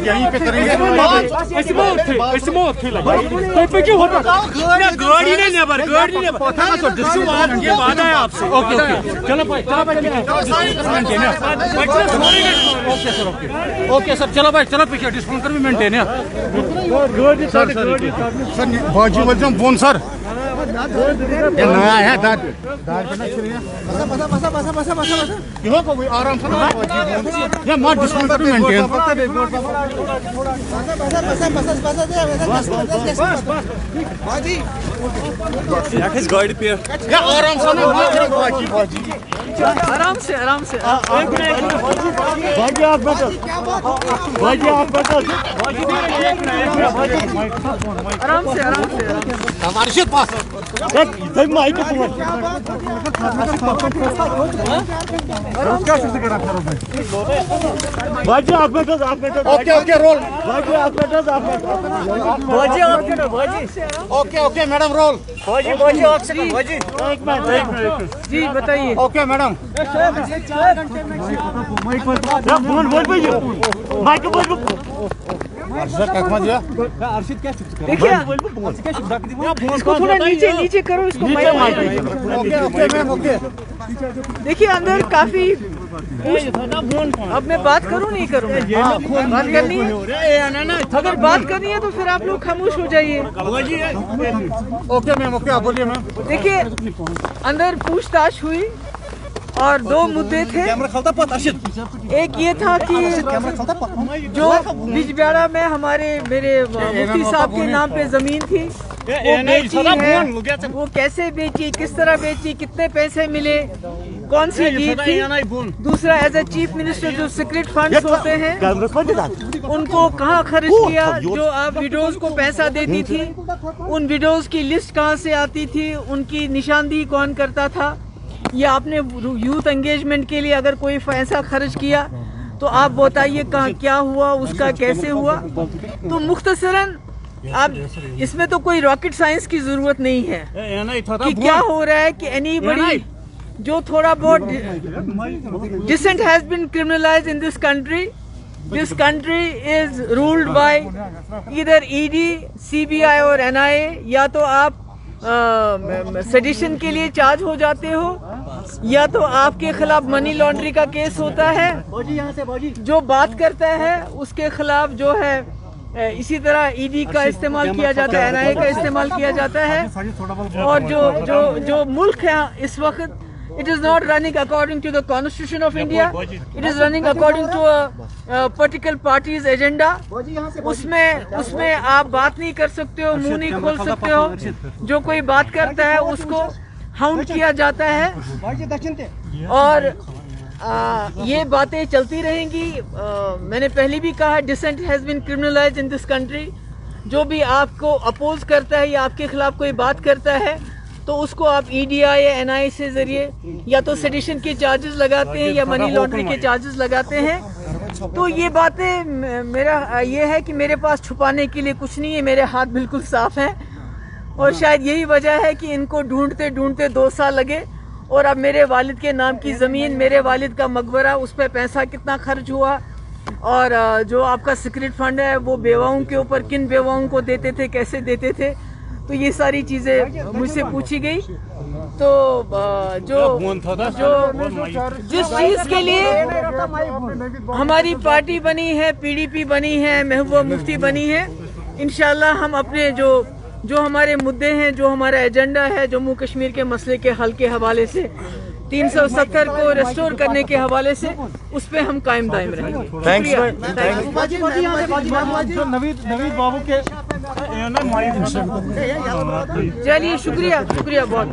यहीं पे करेंगे गाड़ी ने नेबर ये वादा है आपसे ओके चलो भाई ओके सर चलो भाई चलो पीछे डिस्काउंट कर भी मेंटेन है सर बाजी वजम बोन सर ये नया है दाद क्यों को आराम से ये मार डिस्काउंट कर भी मेंटेन बाजी या किस गाड़ी पे या आराम से बाजी आराम से बाजी आप बैठो आराम से हमारे से पास एक माइक पे क्या शुरू करा करो बाजी आप बैठो ओके रोल बाजी आप बैठो ओके मैडम रोल बाजी एक मिनट जी बताइए ओके मैडम देखिए इसको थोड़ा नीचे करो इसको देखिए अंदर काफी अब मैं बात करूं नहीं करूं बात करनी है अगर बात करनी है तो फिर आप लोग खामोश हो जाइए ओके मैम ओके आप बोलिए मैम देखिए अंदर पूछताछ हुई और दो मुद्दे थे एक ये था कि जो बिजबियाड़ा में मेरे मुफ्ती साहब के नाम पे जमीन थी वो कैसे बेची किस तरह बेची कितने पैसे मिले कौन सी डील थी दूसरा एज ए चीफ मिनिस्टर जो सीक्रेट फंड्स होते हैं उनको कहाँ खर्च किया जो आप विडोज को पैसा देती थी उन विडोज की लिस्ट कहाँ से आती थी उनकी निशानदेही कौन करता था या आपने यूथ एंगेजमेंट के लिए अगर कोई पैसा खर्च किया तो आप बताइए कहाँ क्या हुआ उसका कैसे हुआ तो मुख्तसरन आप इसमें तो कोई रॉकेट साइंस की जरूरत नहीं है कि क्या हो रहा है कि एनीबडी जो थोड़ा बहुत dissent has been criminalised in this country is ruled by either ED CBI और एनआईए या तो आप सेडिशन के लिए चार्ज हो जाते हो या तो आपके खिलाफ मनी लॉन्ड्रिंग का केस होता है जो बात करता है उसके खिलाफ जो है इसी तरह ईडी का इस्तेमाल किया जाता है एनआईए का इस्तेमाल किया जाता है और जो मुल्क है इस वक्त it is not running according to the constitution of India it is running according to a particular party's agenda उसमें आप बात नहीं कर सकते हो मुंह नहीं खोल सकते हो जो कोई बात करता है उसको हाउंड किया जाता है और ये बातें चलती रहेंगी मैंने पहले भी कहा dissent has been criminalised in this country जो भी आपको अपोज करता है या आपके खिलाफ कोई बात करता है तो उसको आप ईडीआई या एनआईए से जरिए या तो सेडिशन के चार्जेस लगाते हैं या मनी लॉन्ड्रिंग के चार्जेस लगाते हैं तो ये बातें मेरा ये है कि मेरे पास छुपाने के लिए कुछ नहीं है मेरे हाथ बिल्कुल साफ हैं और शायद यही वजह है कि इनको ढूंढते ढूंढते 2 साल लगे और अब मेरे वालिद के नाम की ज़मीन मेरे वालिद का मकबरा उस पर पैसा कितना खर्च हुआ और जो आपका सीक्रेट फंड है वो बेवाओं के ऊपर किन बेवाओं को देते थे कैसे देते थे तो ये सारी चीजें मुझसे पूछी गई तो जिस चीज के लिए हमारी पार्टी बनी है पीडीपी बनी है महबूबा मुफ्ती बनी है इंशाल्लाह हम अपने जो हमारे मुद्दे हैं जो हमारा एजेंडा है जम्मू कश्मीर के मसले के हल के हवाले से 370 को रेस्टोर करने के हवाले से उस पे हम कायम दायम रहेंगे नवीद बाबू के चलिए शुक्रिया बहुत